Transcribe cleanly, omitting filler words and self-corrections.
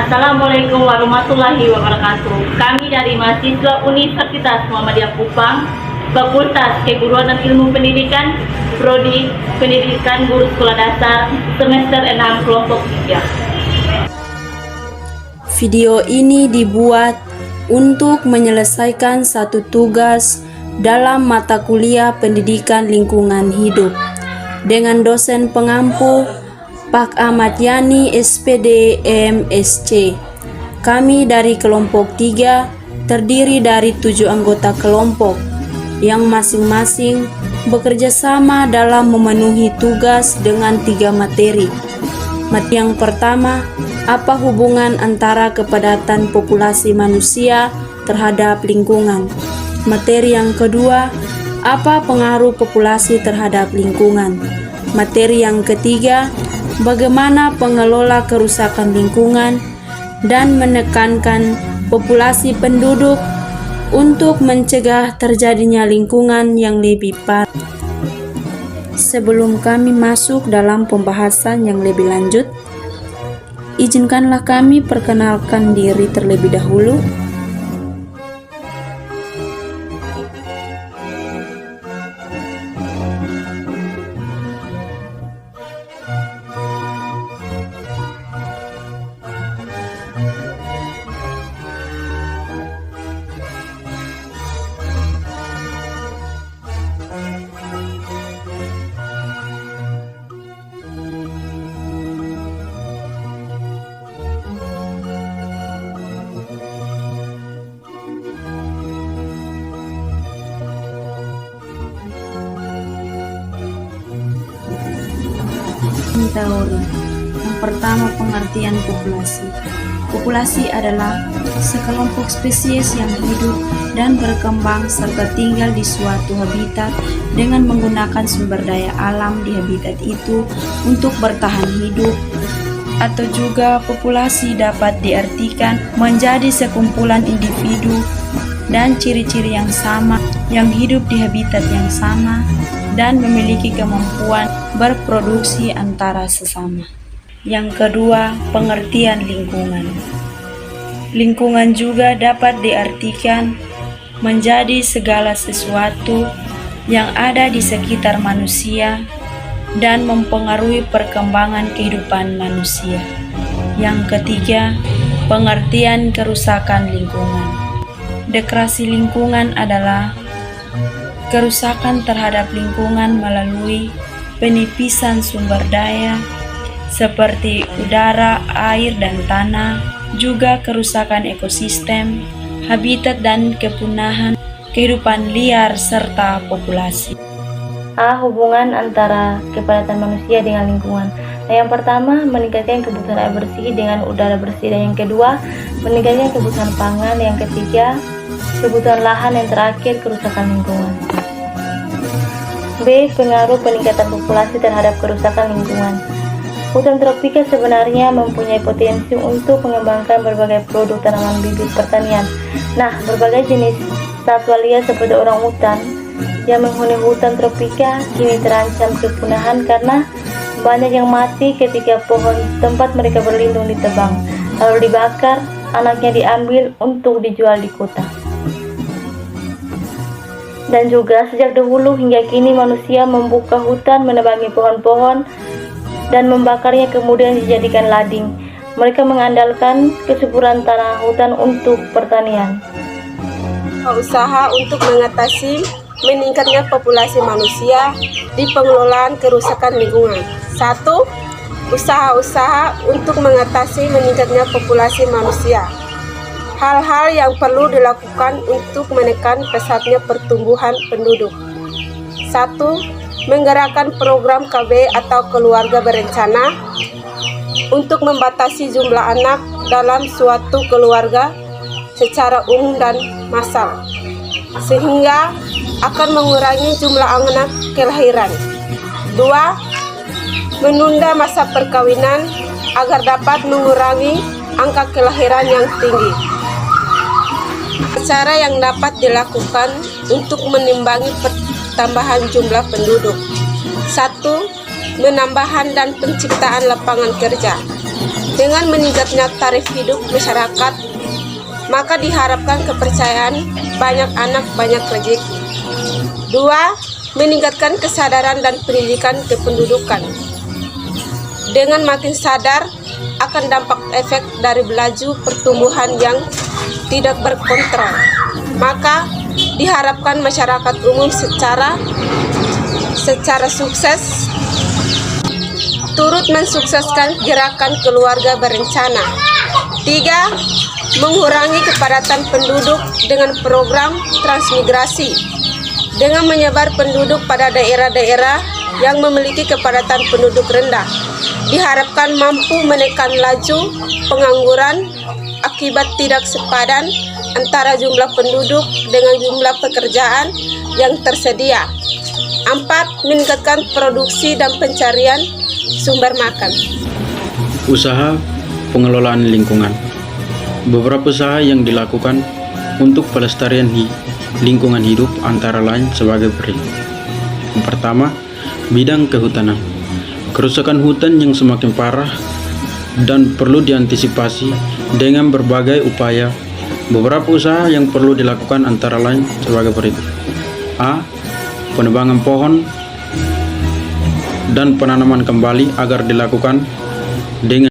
Assalamualaikum warahmatullahi wabarakatuh. Kami dari mahasiswa Universitas Muhammadiyah Kupang, Fakultas Keguruan dan Ilmu Pendidikan, Prodi Pendidikan Guru Sekolah Dasar, semester 6 kelompok 3. Video ini dibuat untuk menyelesaikan satu tugas dalam mata kuliah Pendidikan Lingkungan Hidup dengan dosen pengampu Pak Ahmad Yani SPD MSc. Kami dari kelompok 3 terdiri dari 7 anggota kelompok yang masing-masing bekerja sama dalam memenuhi tugas dengan 3 materi. Materi yang pertama, apa hubungan antara kepadatan populasi manusia terhadap lingkungan? Materi yang kedua, apa pengaruh populasi terhadap lingkungan? Materi yang ketiga, bagaimana pengelola kerusakan lingkungan dan menekankan populasi penduduk untuk mencegah terjadinya lingkungan yang lebih parah. Sebelum kami masuk dalam pembahasan yang lebih lanjut, izinkanlah kami perkenalkan diri terlebih dahulu. Teori. Yang pertama, pengertian populasi. Populasi adalah sekelompok spesies yang hidup dan berkembang serta tinggal di suatu habitat dengan menggunakan sumber daya alam di habitat itu untuk bertahan hidup. Atau juga populasi dapat diartikan menjadi sekumpulan individu dan ciri-ciri yang sama yang hidup di habitat yang sama dan memiliki kemampuan berproduksi antara sesama. Yang kedua, pengertian lingkungan. Lingkungan juga dapat diartikan menjadi segala sesuatu yang ada di sekitar manusia dan mempengaruhi perkembangan kehidupan manusia. Yang ketiga, pengertian kerusakan lingkungan. Degradasi lingkungan adalah kerusakan terhadap lingkungan melalui penipisan sumber daya seperti udara, air, dan tanah, juga kerusakan ekosistem, habitat dan kepunahan kehidupan liar serta populasi. Hubungan antara kepadatan manusia dengan lingkungan. Yang pertama, meningkatkan kebutuhan air bersih dengan udara bersih, dan yang kedua, meningkatkan kebutuhan pangan, yang ketiga, kebutuhan lahan, yang terakhir, kerusakan lingkungan. B. Pengaruh peningkatan populasi terhadap kerusakan lingkungan. Hutan tropika sebenarnya mempunyai potensi untuk mengembangkan berbagai produk tanaman bibit pertanian. Nah, berbagai jenis satwa liar seperti orangutan yang menghuni hutan tropika kini terancam kepunahan karena banyak yang mati ketika pohon tempat mereka berlindung ditebang, lalu dibakar, anaknya diambil untuk dijual di kota. Dan juga sejak dahulu hingga kini manusia membuka hutan, menebangi pohon-pohon, dan membakarnya kemudian dijadikan lading. Mereka mengandalkan kesuburan tanah hutan untuk pertanian. Usaha untuk mengatasi meningkatnya populasi manusia di pengelolaan kerusakan lingkungan. 1. Usaha-usaha untuk mengatasi meningkatnya populasi manusia. Hal-hal yang perlu dilakukan untuk menekan pesatnya pertumbuhan penduduk. 1. Menggerakkan program KB atau keluarga berencana untuk membatasi jumlah anak dalam suatu keluarga secara umum dan massal, sehingga akan mengurangi jumlah anak kelahiran. 2. Menunda masa perkawinan agar dapat mengurangi angka kelahiran yang tinggi. Cara yang dapat dilakukan untuk menimbangi pertambahan jumlah penduduk. 1. Menambahan dan penciptaan lapangan kerja. Dengan meningkatnya taraf hidup masyarakat, maka diharapkan kepercayaan banyak anak banyak rezeki. 2. Meningkatkan kesadaran dan pendidikan kependudukan. Dengan makin sadar akan dampak efek dari belaju pertumbuhan yang tidak berkontrol, maka diharapkan masyarakat umum secara sukses turut mensukseskan gerakan keluarga berencana. 3. Mengurangi kepadatan penduduk dengan program transmigrasi. Dengan menyebar penduduk pada daerah-daerah yang memiliki kepadatan penduduk rendah, diharapkan mampu menekan laju pengangguran akibat tidak sepadan antara jumlah penduduk dengan jumlah pekerjaan yang tersedia. 4. Meningkatkan produksi dan pencarian sumber makan. Usaha pengelolaan lingkungan. Beberapa usaha yang dilakukan untuk pelestarian lingkungan hidup antara lain sebagai berikut. Yang pertama, bidang kehutanan. Kerusakan hutan yang semakin parah dan perlu diantisipasi dengan berbagai upaya. Beberapa usaha yang perlu dilakukan antara lain sebagai berikut. A. Penebangan pohon dan penanaman kembali agar dilakukan dengan